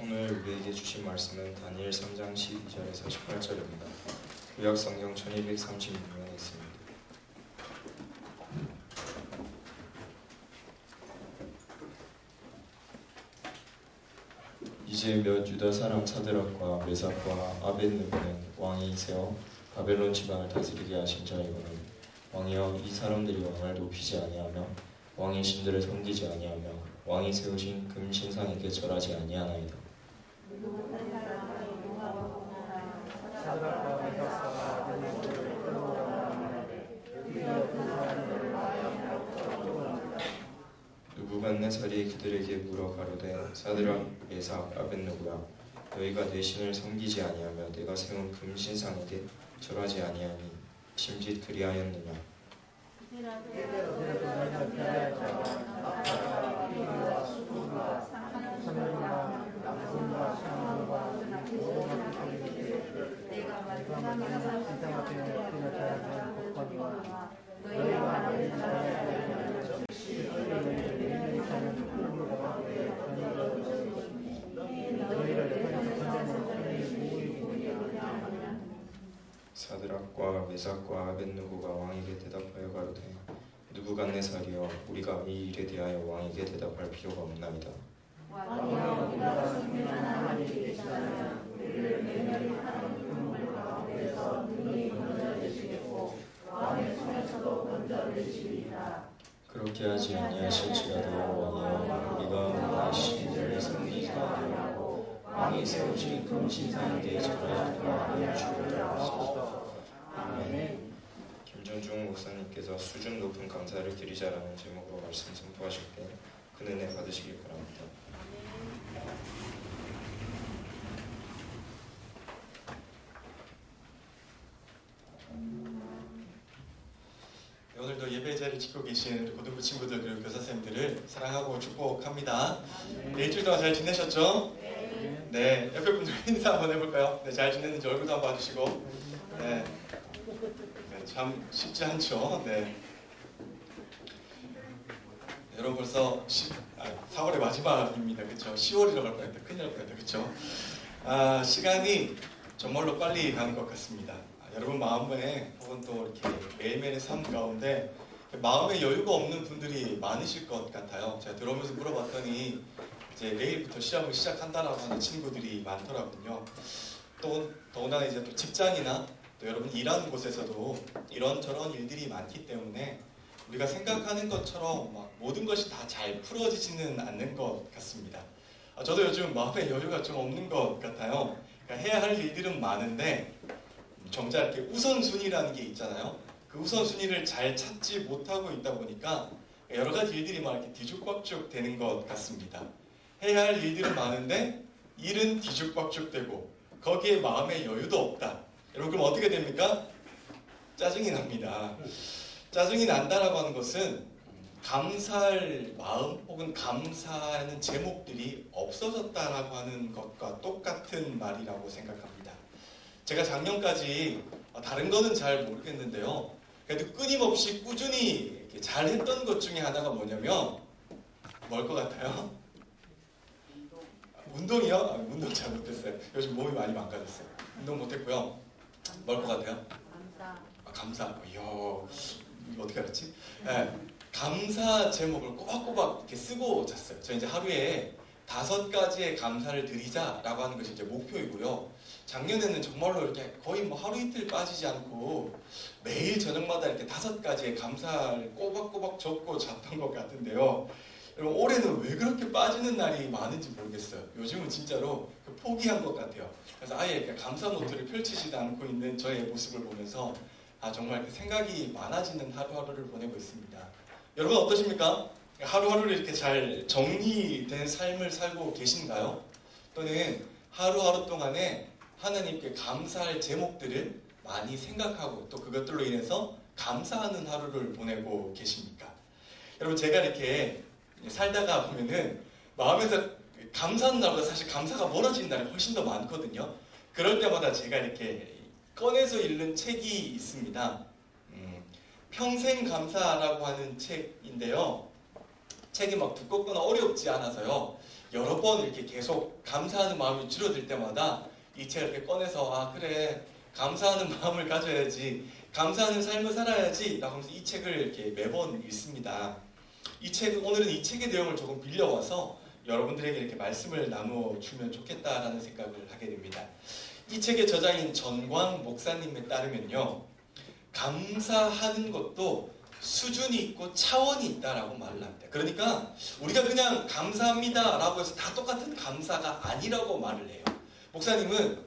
오늘 우리에게 주신 말씀은 다니엘 3장 12절에서 18절입니다. 구약 성경 1236면에 있습니다. 이제 몇 유다 사람 사드락과 메삭과 아벳느고는 왕이 세워 바벨론 지방을 다스리게 하신 자이거늘 왕이여 이 사람들이 왕을 높이지 아니하며 왕의 신들을 섬기지 아니하며 왕이 세우신 금 신상에게 절하지 아니하나이다. 느부갓네살이 그들에게 물어 가로되 사드락 메삭 아벳느고야 너희가 내 신을 섬기지 아니하며 내가 세운 금 신상에게 절하지 아니하니 심짓 그리하였느냐. 사드락과 메삭과 아벳느고가 왕에게 대답하여 가로되 느부갓네살이여 우리가 이 일에 대하여 왕에게 대답할 필요가 없나이다. 왕이여 우리가 섬기는 하나님이 계시다면 우리를 맹렬히 하는 금물 가운데서 능히 건져내시겠고 왕의 손에서도 건져내시리이다. 그렇게 하지 아니하실지라도 왕이여 우리가 왕의 신들을 섬기지 아니하고 왕이 세우신 금 신상에게 절하지 아니하여 주옵소서. 아멘. 김준중 목사님께서 수준 높은 감사를 드리자라는 제목으로 말씀 선포하실 때 그 은혜 받으시길 바랍니다. 오늘도 예배 자리를 지키고 계신 우리 고등부 친구들 그리고 교사 선생님들을 사랑하고 축복합니다. 네, 일주일 동안 잘 지내셨죠? 네, 옆에 분들 인사 한번 해볼까요? 네, 잘 지냈는지 얼굴도 한번 봐주시고. 네, 참 쉽지 않죠? 네. 여러분 벌써 4월의 마지막입니다. 그렇죠? 10월이라고 할 뻔했다. 큰일 날 뻔했다. 그렇죠? 시간이 정말로 빨리 가는 것 같습니다. 여러분 마음에 혹은 또 이렇게 매일매일의 삶 가운데 마음의 여유가 없는 분들이 많으실 것 같아요. 제가 들어오면서 물어봤더니 이제 내일부터 시험을 시작한다라고 하는 친구들이 많더라고요. 또 더군다나 이제 또 직장이나 또 여러분 일하는 곳에서도 이런저런 일들이 많기 때문에 우리가 생각하는 것처럼 막 모든 것이 다 잘 풀어지지는 않는 것 같습니다. 저도 요즘 마음의 여유가 좀 없는 것 같아요. 그러니까 해야 할 일들은 많은데 정작 이렇게 우선순위라는 게 있잖아요. 그 우선순위를 잘 찾지 못하고 있다 보니까 여러 가지 일들이 막 이렇게 뒤죽박죽 되는 것 같습니다. 해야 할 일들은 많은데 일은 뒤죽박죽 되고 거기에 마음의 여유도 없다. 여러분 그럼 어떻게 됩니까? 짜증이 납니다. 짜증이 난다라고 하는 것은 감사할 마음 혹은 감사하는 제목들이 없어졌다라고 하는 것과 똑같은 말이라고 생각합니다. 제가 작년까지 다른 거는 잘 모르겠는데요. 그래도 끊임없이 꾸준히 잘 했던 것 중에 하나가 뭐냐면 뭘 것 같아요? 운동이요? 운동 잘 못했어요. 요즘 몸이 많이 망가졌어요. 운동 못했고요. 뭘 것 같아요? 감사. 이야, 이거 어떻게 알았지? 네, 감사 제목을 꼬박꼬박 이렇게 쓰고 잤어요. 저 이제 하루에 5가지의 감사를 드리자라고 하는 것이 이제 목표이고요. 작년에는 정말로 이렇게 거의 뭐 하루 이틀 빠지지 않고 매일 저녁마다 이렇게 5가지의 감사를 꼬박꼬박 적고 잤던 것 같은데요. 여러분 올해는 왜 그렇게 빠지는 날이 많은지 모르겠어요. 요즘은 진짜로 포기한 것 같아요. 그래서 아예 감사 노트를 펼치지도 않고 있는 저의 모습을 보면서 정말 생각이 많아지는 하루하루를 보내고 있습니다. 여러분 어떠십니까? 하루하루를 이렇게 잘 정리된 삶을 살고 계신가요? 또는 하루하루 동안에 하나님께 감사할 제목들을 많이 생각하고 또 그것들로 인해서 감사하는 하루를 보내고 계십니까? 여러분 제가 이렇게 살다가 보면은 마음에서 감사하는 날보다 사실 감사가 멀어지는 날이 훨씬 더 많거든요. 그럴 때마다 제가 이렇게 꺼내서 읽는 책이 있습니다. 평생 감사라고 하는 책인데요. 책이 막 두껍거나 어렵지 않아서요. 여러 번 이렇게 계속 감사하는 마음이 줄어들 때마다 이 책을 이렇게 꺼내서 아 그래 감사하는 마음을 가져야지 감사하는 삶을 살아야지 라고 하면서 이 책을 이렇게 매번 읽습니다. 오늘은 이 책의 내용을 조금 빌려와서 여러분들에게 이렇게 말씀을 나누어 주면 좋겠다라는 생각을 하게 됩니다. 이 책의 저자인 전광 목사님에 따르면요, 감사하는 것도 수준이 있고 차원이 있다라고 말을 합니다. 그러니까 우리가 그냥 감사합니다라고 해서 다 똑같은 감사가 아니라고 말을 해요. 목사님은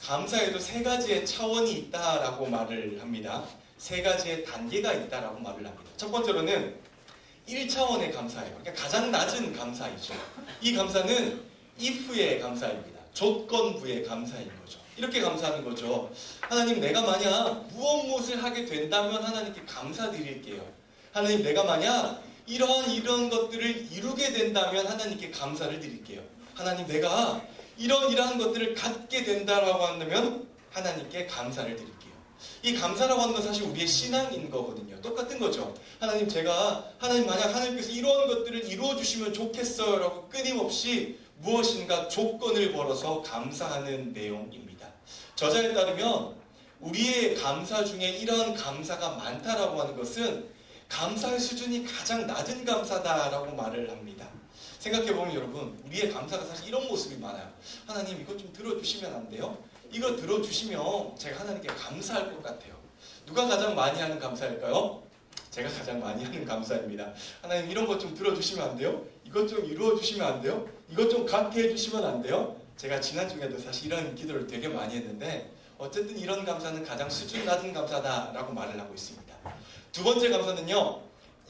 감사에도 세 가지의 차원이 있다라고 말을 합니다. 세 가지의 단계가 있다라고 말을 합니다. 첫 번째로는 1차원의 감사예요. 그러니까 가장 낮은 감사이죠. 이 감사는 if의 감사입니다. 조건부의 감사인 거죠. 이렇게 감사하는 거죠. 하나님, 내가 만약 무엇을 하게 된다면 하나님께 감사드릴게요. 하나님, 내가 만약 이러한 것들을 이루게 된다면 하나님께 감사를 드릴게요. 하나님, 내가 이러한 것들을 갖게 된다라고 한다면 하나님께 감사를 드릴게요. 이 감사라고 하는 건 사실 우리의 신앙인 거거든요. 똑같은 거죠. 하나님, 하나님 만약 하나님께서 이러한 것들을 이루어 주시면 좋겠어요 라고 끊임없이 무엇인가 조건을 걸어서 감사하는 내용입니다. 저자에 따르면 우리의 감사 중에 이러한 감사가 많다라고 하는 것은 감사의 수준이 가장 낮은 감사다라고 말을 합니다. 생각해보면 여러분, 우리의 감사가 사실 이런 모습이 많아요. 하나님, 이것 좀 들어주시면 안 돼요? 이거 들어주시면 제가 하나님께 감사할 것 같아요. 누가 가장 많이 하는 감사일까요? 제가 가장 많이 하는 감사입니다. 하나님, 이런 것 좀 들어주시면 안 돼요? 이것 좀 이루어주시면 안 돼요? 이것 좀 갖게 해주시면 안 돼요? 제가 지난주에도 사실 이런 기도를 되게 많이 했는데 어쨌든 이런 감사는 가장 수준 낮은 감사다라고 말을 하고 있습니다. 두 번째 감사는요,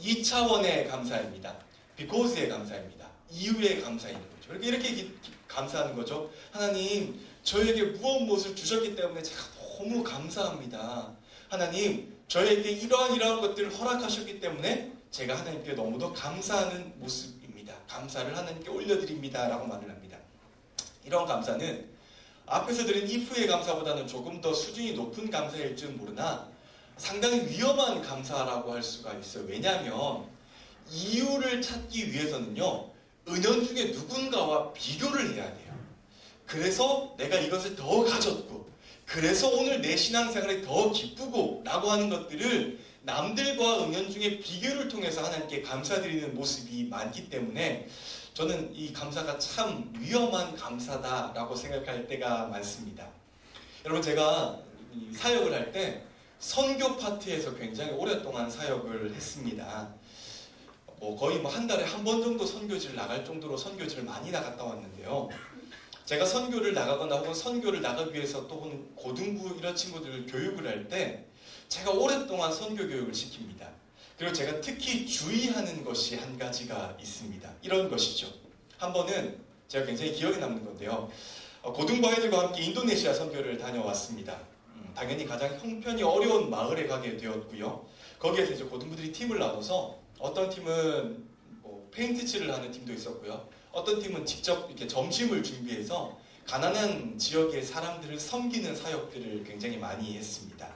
2차원의 감사입니다. because의 감사입니다. 이유의 감사인 거죠. 이렇게 감사하는 거죠. 하나님, 저에게 무엇을 주셨기 때문에 제가 너무 감사합니다. 하나님, 저에게 이러한 것들을 허락하셨기 때문에 제가 하나님께 너무도 감사하는 모습입니다. 감사를 하나님께 올려드립니다 라고 말을 합니다. 이런 감사는 앞에서 드린 if의 감사보다는 조금 더 수준이 높은 감사일 줄 모르나 상당히 위험한 감사라고 할 수가 있어요. 왜냐하면 이유를 찾기 위해서는요, 은연중에 누군가와 비교를 해야 돼요. 그래서 내가 이것을 더 가졌고, 그래서 오늘 내 신앙생활이 더 기쁘고 라고 하는 것들을 남들과 은연중에 비교를 통해서 하나님께 감사드리는 모습이 많기 때문에 저는 이 감사가 참 위험한 감사다라고 생각할 때가 많습니다. 여러분, 제가 사역을 할 때 선교 파트에서 굉장히 오랫동안 사역을 했습니다. 거의 한 달에 한 번 정도 선교지를 나갈 정도로 선교지를 많이 나갔다 왔는데요. 제가 선교를 나가거나 혹은 선교를 나가기 위해서 또 혹은 고등부 이런 친구들을 교육을 할 때 제가 오랫동안 선교 교육을 시킵니다. 그리고 제가 특히 주의하는 것이 한 가지가 있습니다. 이런 것이죠. 한 번은 제가 굉장히 기억에 남는 건데요. 고등부 아이들과 함께 인도네시아 선교를 다녀왔습니다. 당연히 가장 형편이 어려운 마을에 가게 되었고요. 거기에서 이제 고등부들이 팀을 나눠서 어떤 팀은 페인트 칠을 하는 팀도 있었고요. 어떤 팀은 직접 이렇게 점심을 준비해서 가난한 지역의 사람들을 섬기는 사역들을 굉장히 많이 했습니다.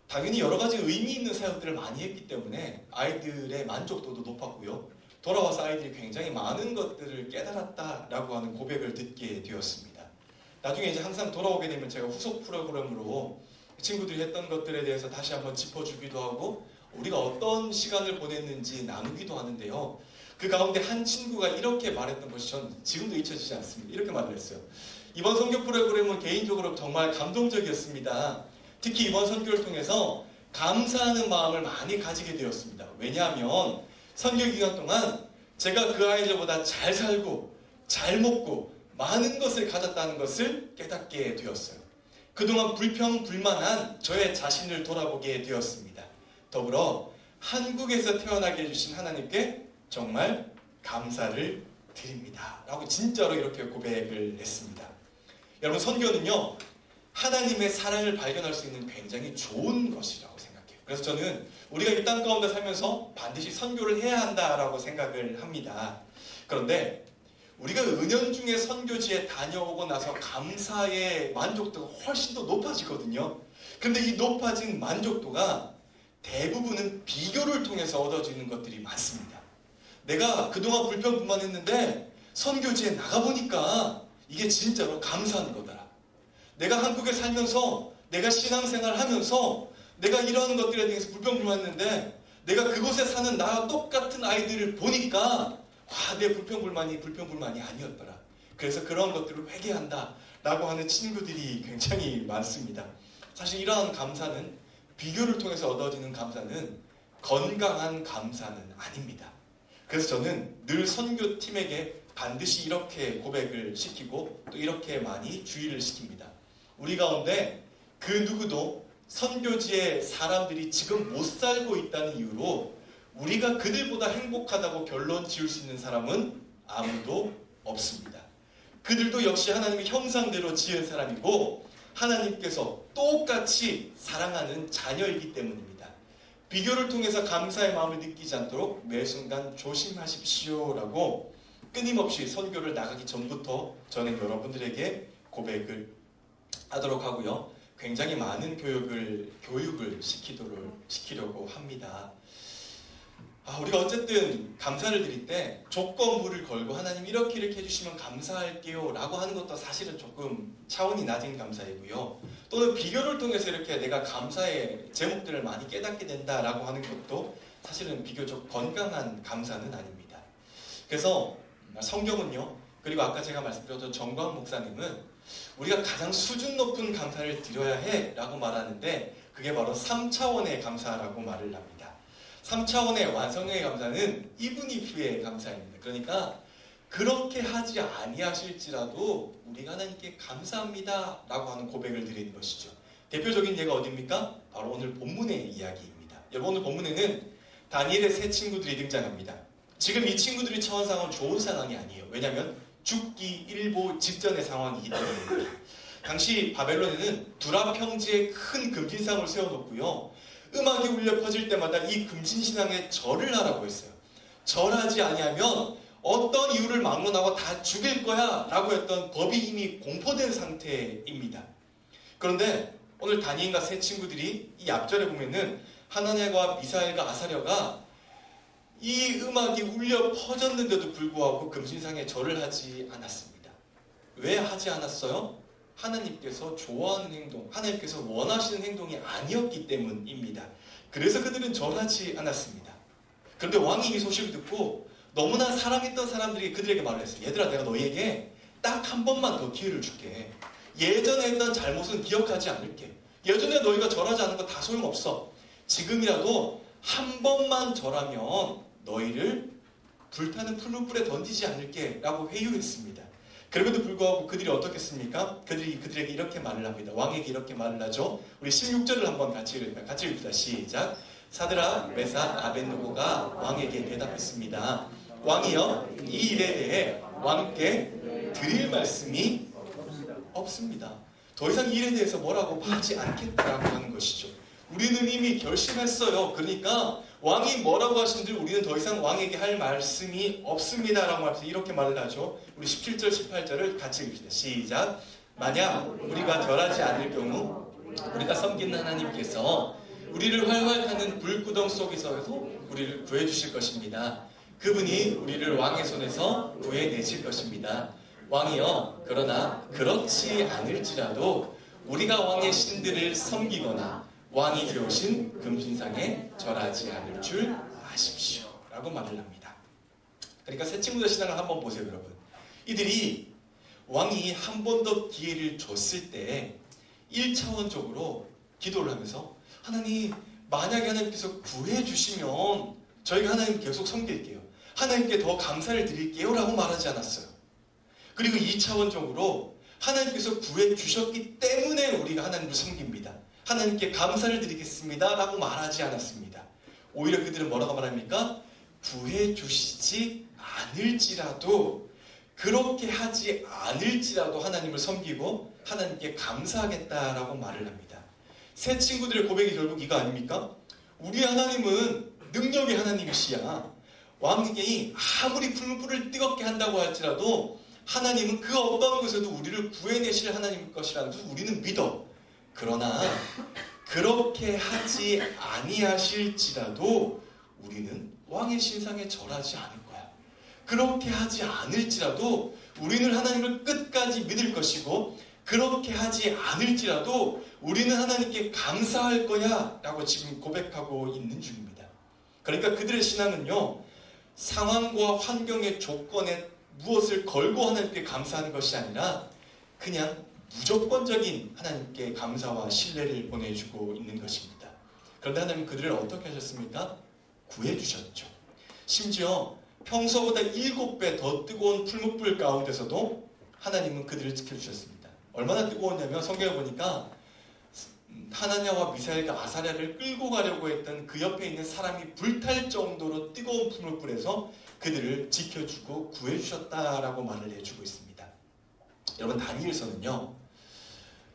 당연히 여러 가지 의미 있는 사역들을 많이 했기 때문에 아이들의 만족도도 높았고요. 돌아와서 아이들이 굉장히 많은 것들을 깨달았다라고 하는 고백을 듣게 되었습니다. 나중에 이제 항상 돌아오게 되면 제가 후속 프로그램으로 친구들이 했던 것들에 대해서 다시 한번 짚어주기도 하고 우리가 어떤 시간을 보냈는지 나누기도 하는데요. 그 가운데 한 친구가 이렇게 말했던 것이 전 지금도 잊혀지지 않습니다. 이렇게 말을 했어요. 이번 선교 프로그램은 개인적으로 정말 감동적이었습니다. 특히 이번 선교를 통해서 감사하는 마음을 많이 가지게 되었습니다. 왜냐하면 선교 기간 동안 제가 그 아이들보다 잘 살고 잘 먹고 많은 것을 가졌다는 것을 깨닫게 되었어요. 그동안 불평불만한 저의 자신을 돌아보게 되었습니다. 더불어 한국에서 태어나게 해주신 하나님께 정말 감사를 드립니다. 라고 진짜로 이렇게 고백을 했습니다. 여러분, 선교는요, 하나님의 사랑을 발견할 수 있는 굉장히 좋은 것이라고 생각해요. 그래서 저는 우리가 이 땅 가운데 살면서 반드시 선교를 해야 한다라고 생각을 합니다. 그런데 우리가 은연중에 선교지에 다녀오고 나서 감사의 만족도가 훨씬 더 높아지거든요. 그런데 이 높아진 만족도가 대부분은 비교를 통해서 얻어지는 것들이 많습니다. 내가 그동안 불평불만했는데 선교지에 나가보니까 이게 진짜로 감사한 거더라. 내가 한국에 살면서 내가 신앙생활 하면서 내가 이런 것들에 대해서 불평불만했는데 내가 그곳에 사는 나와 똑같은 아이들을 보니까 와, 내 불평불만이 아니었더라. 그래서 그런 것들을 회개한다 라고 하는 친구들이 굉장히 많습니다. 사실 이러한 감사는, 비교를 통해서 얻어지는 감사는 건강한 감사는 아닙니다. 그래서 저는 늘 선교팀에게 반드시 이렇게 고백을 시키고 또 이렇게 많이 주의를 시킵니다. 우리 가운데 그 누구도 선교지에 사람들이 지금 못 살고 있다는 이유로 우리가 그들보다 행복하다고 결론 지을 수 있는 사람은 아무도 없습니다. 그들도 역시 하나님의 형상대로 지은 사람이고 하나님께서 똑같이 사랑하는 자녀이기 때문입니다. 비교를 통해서 감사의 마음을 느끼지 않도록 매 순간 조심하십시오라고 끊임없이 선교를 나가기 전부터 저는 여러분들에게 고백을 하도록 하고요. 굉장히 많은 교육을 시키려고 합니다. 우리가 어쨌든 감사를 드릴 때 조건부를 걸고 하나님 이렇게 해주시면 감사할게요 라고 하는 것도 사실은 조금 차원이 낮은 감사이고요. 또는 비교를 통해서 이렇게 내가 감사의 제목들을 많이 깨닫게 된다라고 하는 것도 사실은 비교적 건강한 감사는 아닙니다. 그래서 성경은요, 그리고 아까 제가 말씀드렸던 정광 목사님은 우리가 가장 수준 높은 감사를 드려야 해 라고 말하는데 그게 바로 3차원의 감사라고 말을 합니다. 3차원의 완성의 감사는 even if의 감사입니다. 그러니까 그렇게 하지 아니하실지라도 우리가 하나님께 감사합니다 라고 하는 고백을 드리는 것이죠. 대표적인 예가 어디입니까? 바로 오늘 본문의 이야기입니다. 여러분, 오늘 본문에는 다니엘의 세 친구들이 등장합니다. 지금 이 친구들이 처한 상황은 좋은 상황이 아니에요. 왜냐하면 죽기 일보 직전의 상황이기 때문입니다. 당시 바벨론에는 두라 평지에 큰 금진상을 세워놓고요, 음악이 울려 퍼질 때마다 이 금진신앙에 절을 하라고 했어요. 절하지 아니하면 어떤 이유를 막론하고 다 죽일 거야 라고 했던 법이 이미 공포된 상태입니다. 그런데 오늘 다니엘과 세 친구들이 이 앞절에 보면은 하나냐과 미사엘과 아사랴가 이 음악이 울려 퍼졌는데도 불구하고 금신상에 절을 하지 않았습니다. 왜 하지 않았어요? 하나님께서 좋아하는 행동, 하나님께서 원하시는 행동이 아니었기 때문입니다. 그래서 그들은 절하지 않았습니다. 그런데 왕이 이 소식을 듣고 너무나 사랑했던 사람들이 그들에게 말을 했어요. 얘들아, 내가 너희에게 딱 한 번만 더 기회를 줄게. 예전에 했던 잘못은 기억하지 않을게. 예전에 너희가 절하지 않은 거 다 소용없어. 지금이라도 한 번만 절하면 너희를 불타는 풀무불에 던지지 않을게 라고 회유했습니다. 그럼에도 불구하고 그들이 어떻겠습니까? 그들에게 이렇게 말을 합니다. 왕에게 이렇게 말을 하죠. 우리 16절을 한번 같이 읽읍니다. 시작. 사드락, 메삭, 아벳느고가 왕에게 대답했습니다. 왕이여, 이 일에 대해 왕께 드릴 말씀이 없습니다. 더 이상 이 일에 대해서 뭐라고 하지 않겠다라고 하는 것이죠. 우리는 이미 결심했어요. 그러니까 왕이 뭐라고 하신들 우리는 더 이상 왕에게 할 말씀이 없습니다 라고 하면서 이렇게 말을 하죠. 우리 17절 18절을 같이 읽읍시다. 시작. 만약 우리가 절하지 않을 경우 우리가 섬기는 하나님께서 우리를 활활 타는 불구덩 속에서도 우리를 구해주실 것입니다. 그분이 우리를 왕의 손에서 구해내실 것입니다. 왕이여, 그러나 그렇지 않을지라도 우리가 왕의 신들을 섬기거나 왕이 세우신 금신상에 절하지 않을 줄 아십시오 라고 말을 합니다. 그러니까 새 친구들 신앙을 한번 보세요. 여러분, 이들이 왕이 한 번 더 기회를 줬을 때 1차원적으로 기도를 하면서 하나님, 만약에 하나님께서 구해주시면 저희가 하나님 계속 섬길게요. 하나님께 더 감사를 드릴게요 라고 말하지 않았어요. 그리고 2차원적으로 하나님께서 구해주셨기 때문에 우리가 하나님을 섬깁니다. 하나님께 감사를 드리겠습니다 라고 말하지 않았습니다. 오히려 그들은 뭐라고 말합니까? 구해주시지 않을지라도, 그렇게 하지 않을지라도 하나님을 섬기고 하나님께 감사하겠다라고 말을 합니다. 새 친구들의 고백이 결국 이거 아닙니까? 우리 하나님은 능력의 하나님이시야. 왕이 아무리 불을 뜨겁게 한다고 할지라도 하나님은 그 어떤 것에도 우리를 구해내실 하나님일 것이라는 것을 우리는 믿어. 그러나 그렇게 하지 아니하실지라도 우리는 왕의 신상에 절하지 않을 거야. 그렇게 하지 않을지라도 우리는 하나님을 끝까지 믿을 것이고, 그렇게 하지 않을지라도 우리는 하나님께 감사할 거야 라고 지금 고백하고 있는 중입니다. 그러니까 그들의 신앙은요, 상황과 환경의 조건에 무엇을 걸고 하나님께 감사하는 것이 아니라 그냥 무조건적인 하나님께 감사와 신뢰를 보내주고 있는 것입니다. 그런데 하나님은 그들을 어떻게 하셨습니까? 구해주셨죠. 심지어 평소보다 7배 더 뜨거운 풀무불 가운데서도 하나님은 그들을 지켜주셨습니다. 얼마나 뜨거웠냐면 성경에 보니까 하나냐와 미사엘과 아사랴를 끌고 가려고 했던 그 옆에 있는 사람이 불탈 정도로 뜨거운 풀무불에서 그들을 지켜주고 구해주셨다라고 말을 해주고 있습니다. 여러분, 다니엘서는요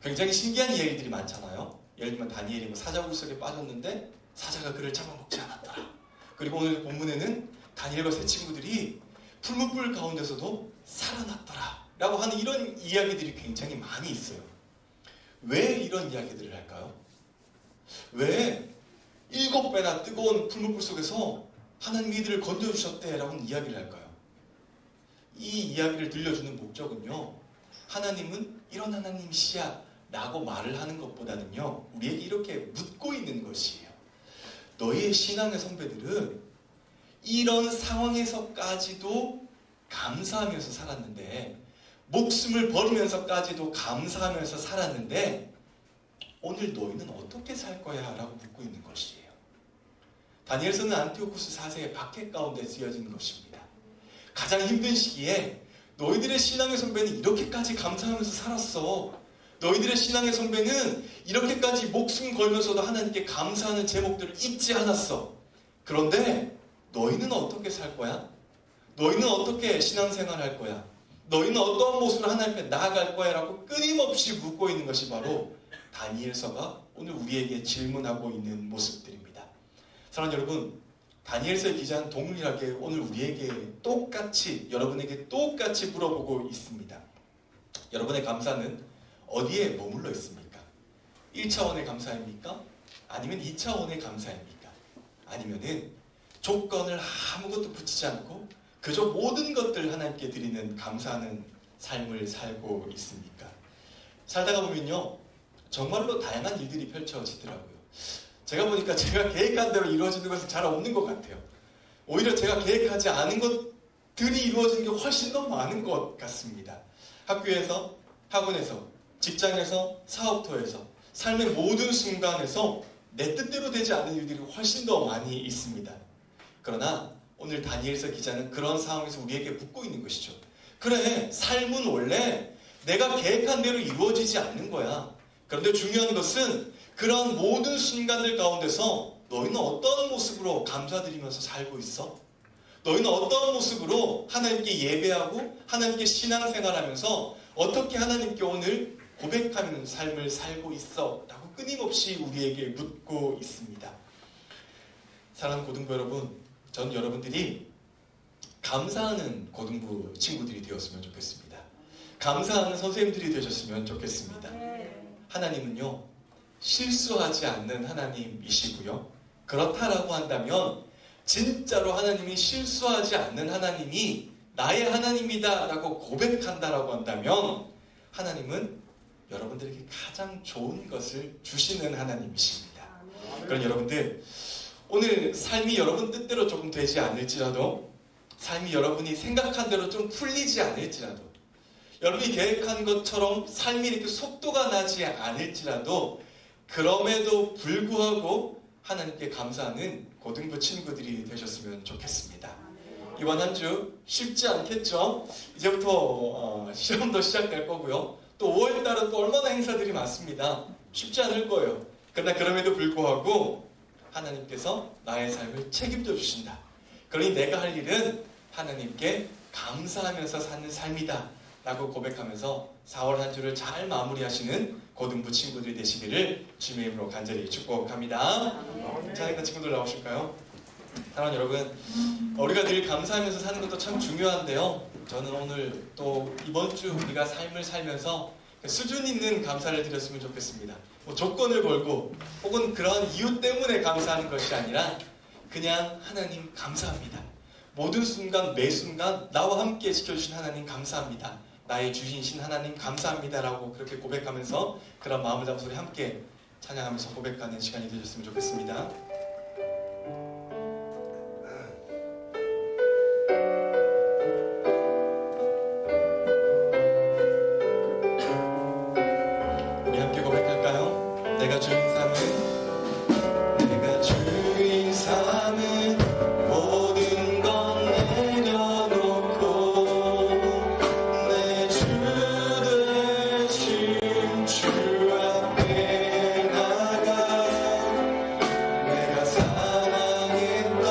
굉장히 신기한 이야기들이 많잖아요. 예를 들면 다니엘이 사자굴 속에 빠졌는데 사자가 그를 잡아먹지 않았더라. 그리고 오늘 본문에는 다니엘과 세 친구들이 풀무불 가운데서도 살아났더라 라고 하는 이런 이야기들이 굉장히 많이 있어요. 왜 이런 이야기들을 할까요? 왜 7배나 뜨거운 풀무불 속에서 하나님이 이들을 건져주셨대 라고 하는 이야기를 할까요? 이 이야기를 들려주는 목적은요, 하나님은 이런 하나님이시야 라고 말을 하는 것보다는요, 우리에게 이렇게 묻고 있는 것이에요. 너희의 신앙의 선배들은 이런 상황에서까지도 감사하면서 살았는데, 목숨을 버리면서까지도 감사하면서 살았는데 오늘 너희는 어떻게 살 거야? 라고 묻고 있는 것이에요. 다니엘서는 안티오쿠스 4세의 박해 가운데 쓰여진 것입니다. 가장 힘든 시기에 너희들의 신앙의 선배는 이렇게까지 감사하면서 살았어. 너희들의 신앙의 선배는 이렇게까지 목숨 걸면서도 하나님께 감사하는 제목들을 잊지 않았어. 그런데 너희는 어떻게 살 거야? 너희는 어떻게 신앙생활 할 거야? 너희는 어떠한 모습으로 하나님 앞에 나아갈 거야? 라고 끊임없이 묻고 있는 것이 바로 다니엘서가 오늘 우리에게 질문하고 있는 모습들입니다. 사랑하는 여러분, 다니엘서의 기자는 동일하게 오늘 우리에게 똑같이, 여러분에게 똑같이 물어보고 있습니다. 여러분의 감사는 어디에 머물러 있습니까? 1차원의 감사입니까? 아니면 2차원의 감사입니까? 아니면은 조건을 아무것도 붙이지 않고 그저 모든 것들 하나님께 드리는 감사하는 삶을 살고 있습니까? 살다가 보면요, 정말로 다양한 일들이 펼쳐지더라고요. 제가 보니까 제가 계획한 대로 이루어지는 것은 잘 없는 것 같아요. 오히려 제가 계획하지 않은 것들이 이루어지는 게 훨씬 더 많은 것 같습니다. 학교에서, 학원에서, 직장에서, 사업터에서, 삶의 모든 순간에서 내 뜻대로 되지 않은 일들이 훨씬 더 많이 있습니다. 그러나 오늘 다니엘서 기자는 그런 상황에서 우리에게 묻고 있는 것이죠. 그래, 삶은 원래 내가 계획한 대로 이루어지지 않는 거야. 그런데 중요한 것은 그런 모든 순간들 가운데서 너희는 어떤 모습으로 감사드리면서 살고 있어? 너희는 어떤 모습으로 하나님께 예배하고 하나님께 신앙생활하면서 어떻게 하나님께 오늘 고백하는 삶을 살고 있어? 라고 끊임없이 우리에게 묻고 있습니다. 사랑하는 고등부 여러분, 전 여러분들이 감사하는 고등부 친구들이 되었으면 좋겠습니다. 감사하는 선생님들이 되셨으면 좋겠습니다. 하나님은요, 실수하지 않는 하나님이시고요. 그렇다라고 한다면 진짜로 하나님이 실수하지 않는 하나님이 나의 하나님이다 라고 고백한다라고 한다면 하나님은 여러분들에게 가장 좋은 것을 주시는 하나님이십니다. 그럼 여러분들, 오늘 삶이 여러분 뜻대로 조금 되지 않을지라도, 삶이 여러분이 생각한 대로 좀 풀리지 않을지라도, 여러분이 계획한 것처럼 삶이 이렇게 속도가 나지 않을지라도, 그럼에도 불구하고 하나님께 감사하는 고등부 친구들이 되셨으면 좋겠습니다. 이번 한 주 쉽지 않겠죠? 이제부터 시험도 시작될 거고요. 또 5월달은 또 얼마나 행사들이 많습니다. 쉽지 않을 거예요. 그러나 그럼에도 불구하고 하나님께서 나의 삶을 책임져 주신다. 그러니 내가 할 일은 하나님께 감사하면서 사는 삶이다 라고 고백하면서 4월 한 주를 잘 마무리하시는 고등부 친구들이 되시기를 주님의 이름으로 간절히 축복합니다. 찬양단 친구들 나오실까요? 사랑하는 여러분, 우리가 늘 감사하면서 사는 것도 참 중요한데요, 저는 오늘 또 이번 주 우리가 삶을 살면서 수준 있는 감사를 드렸으면 좋겠습니다. 뭐 조건을 걸고 혹은 그런 이유 때문에 감사하는 것이 아니라 그냥 하나님 감사합니다. 모든 순간 매 순간 나와 함께 지켜주신 하나님 감사합니다. 나의 주인이신 하나님 감사합니다라고 그렇게 고백하면서 그런 마음을 담아서 우리 함께 찬양하면서 고백하는 시간이 되셨으면 좋겠습니다. 우리 함께 고백할까요? 내가 주인 삼은 내가 주인 삼은 모든 건 내려놓고 내 주 대신 주 앞에 나가 내가 사랑했던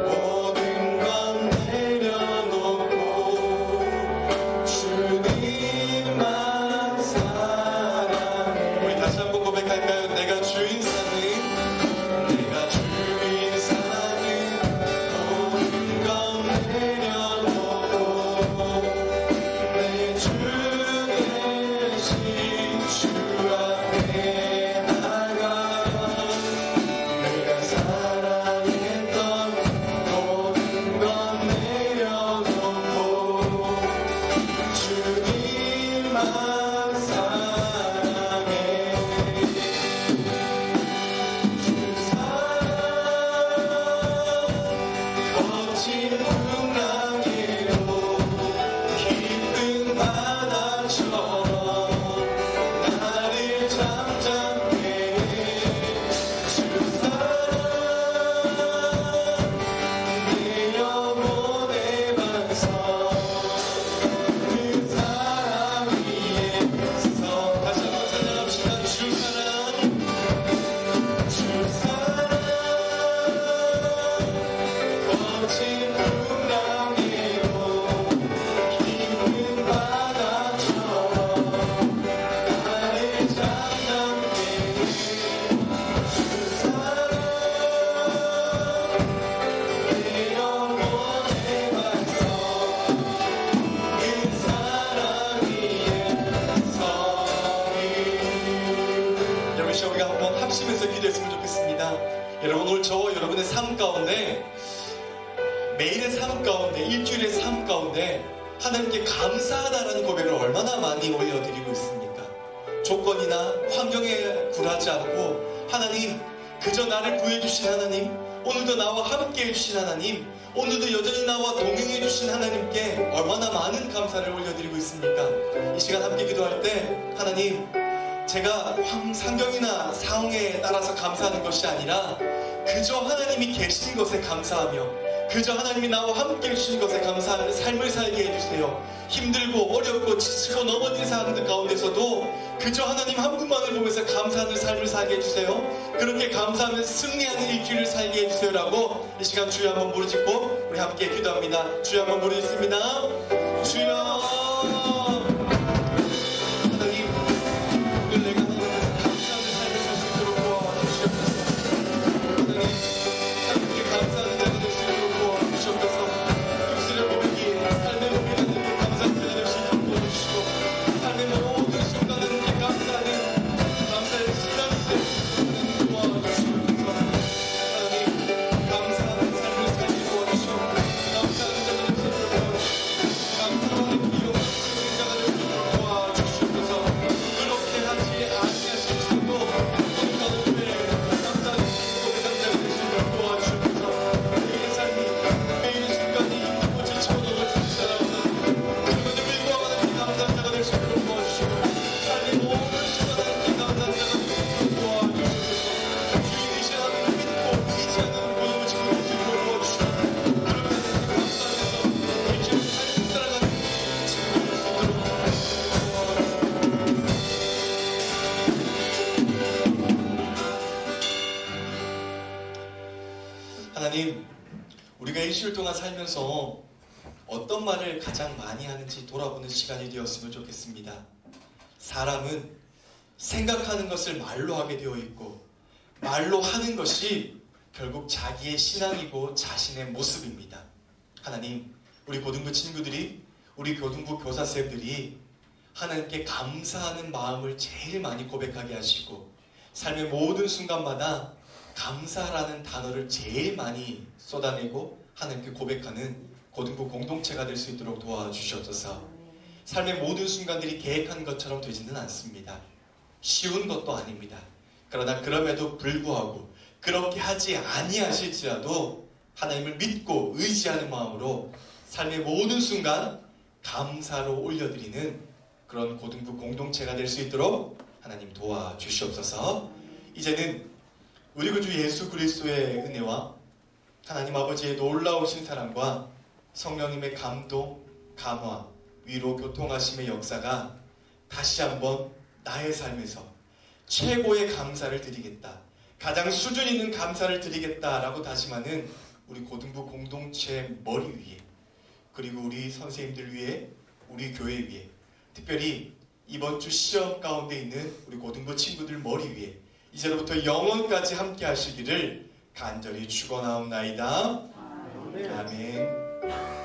모든 건 내려놓고 주님만 사랑. 우리 다시 한번 고백할까요? 내가 주인 삼은 내가 주인 삼은 모든 건 내려놓고 내 주 대신 주 앞에 나가 내가 사랑했던 모든 건 내려놓고 주님만 사랑해. 주 사랑 거친 풍랑에도 깊은 바다처럼 나를 잠잠해. 주 사랑 내 영혼의 반석 그 사랑 위에서 다시 한번 찬양합시다. 주 사랑 주 사랑 거친 풍랑에도 깊은 바다처럼 나를 잠잠해. 주 사랑 내 영혼의 반석 그 사랑 위에서 여러분 시간 우리가 한번 합심해서 기도했으면 좋겠습니다. 여러분 오늘 저와 여러분의 삶 가운데 매일의 삶 가운데 일주일의 삶 가운데 하나님께 감사하다라는 고백을 얼마나 많이 올려드리고 있습니까? 조건이나 환경에 굴하지 않고 하나님 그저 나를 구해주신 하나님 오늘도 나와 함께 해주신 하나님 오늘도 여전히 나와 동행해주신 하나님께 얼마나 많은 감사를 올려드리고 있습니까? 이 시간 함께 기도할 때 하나님 제가 상경이나 상황에 따라서 감사하는 것이 아니라 그저 하나님이 계신 것에 감사하며 그저 하나님이 나와 함께 해주신 것에 감사하는 삶을 살게 해주세요. 힘들고 어렵고 지치고 넘어진 상황들 가운데서도 그저 하나님 한 분만을 보면서 감사하는 삶을 살게 해주세요. 그렇게 감사하면서 승리하는 일주일을 살게 해주세요라고 이 시간 주여 한번 부르짖고 우리 함께 기도합니다. 주여 한번 부르짖습니다. 주여 하나님 오늘 내가 하나님께서 감사하는 삶을 살 수 있도록 도와주시옵소서. 하나님 하나님께 감사하는 자가 될 수 있도록 도와주시옵소서. 육신의 고백이 삶의 고백하는 감사한 자가 될 수 있도록 도와주시고 삶의 모든 순간을 이렇게 감사하는 감사의 시간이 될 수 있도록 도와주시옵소서. 하나님 감사하는 삶을 살게 도와주시고 감사하는 자가 될 수 있도록 도와주시고 감사하는 기용을 쓰는 자가 될 수 있도록 도와주시옵소서. 그렇게 하지 아니하실지라도 오늘 가운데 감사하는 고백하는 자가 될 수 있도록 도와주시옵소서. 우리의 삶이 매일 순간이 힘들고 지치고 넘어질지라도 그리고 밀고 하나님께 감사한 자가 될 수 있도록 도와주시고 삶의 모든 순간 하나님께 감사한 자가 될 수 있도록 도와주시옵소서. 주인이신 하나님을 믿고 의지하는 모든 지키고 올 수 있도록 도와주시고 그렇게 하나님께 감사하면서 일주일 삶을 살아가는 친구들 될 수 있도록 하나님, 우리가 일주일 동안 살면서 어떤 말을 가장 많이 하는지 돌아보는 시간이 되었으면 좋겠습니다. 사람은 생각하는 것을 말로 하게 되어 있고 말로 하는 것이 결국 자기의 신앙이고 자신의 모습입니다. 하나님, 우리 고등부 친구들이 우리 고등부 교사쌤들이 하나님께 감사하는 마음을 제일 많이 고백하게 하시고 삶의 모든 순간마다 감사라는 단어를 제일 많이 쏟아내고 하나님께 고백하는 고등부 공동체가 될 수 있도록 도와주시옵소서. 삶의 모든 순간들이 계획한 것처럼 되지는 않습니다. 쉬운 것도 아닙니다. 그러나 그럼에도 불구하고 그렇게 하지 아니하실지라도 하나님을 믿고 의지하는 마음으로 삶의 모든 순간 감사로 올려드리는 그런 고등부 공동체가 될 수 있도록 하나님 도와주시옵소서. 이제는 우리 구주 예수 그리스도의 은혜와 하나님 아버지의 놀라우신 사랑과 성령님의 감동, 감화, 위로, 교통하심의 역사가 다시 한번 나의 삶에서 최고의 감사를 드리겠다, 가장 수준 있는 감사를 드리겠다라고 다짐하는 우리 고등부 공동체 머리 위에, 그리고 우리 선생님들 위에, 우리 교회 위에, 특별히 이번 주 시험 가운데 있는 우리 고등부 친구들 머리 위에 이제로부터 영원까지 함께 하시기를 간절히 축원하옵나이다. 아멘.